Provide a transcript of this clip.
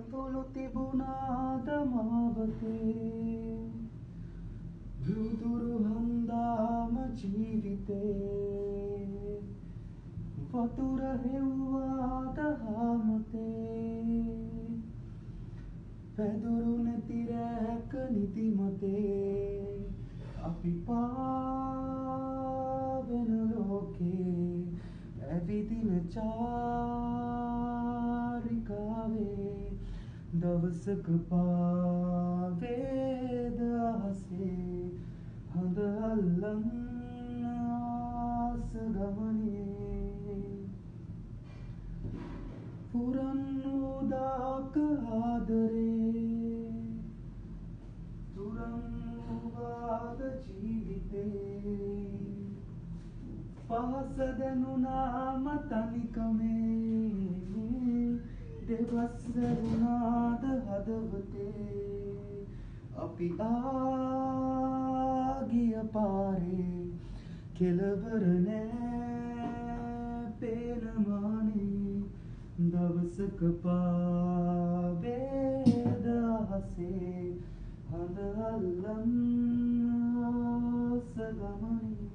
කඳුළු තිබුණාද මාවතේ දුදුරු හන්දාම ජීවිතේ වතුර හෙව්වාද හාමතේ පැදුරු නැති රැක නිදිමතේ අපි පාවෙන ලෝකේ ඇවිදින චාරිකාවේ දවසක පාවේද අහසේ හඳ අල්ලන් ආස ගමනේ පුරන් උදාක ආදරේ තුරන් උවාද ජීවිතේ පහස දැනුනාම තනිකමේ දෙවස් වැරුණාද හදවතේ අපි ආගිය පාරේ කෙලවර නෑ පේනමානේ දවසක පාවේද අහසේ හඳ අල්ලන් ආස ගමනේ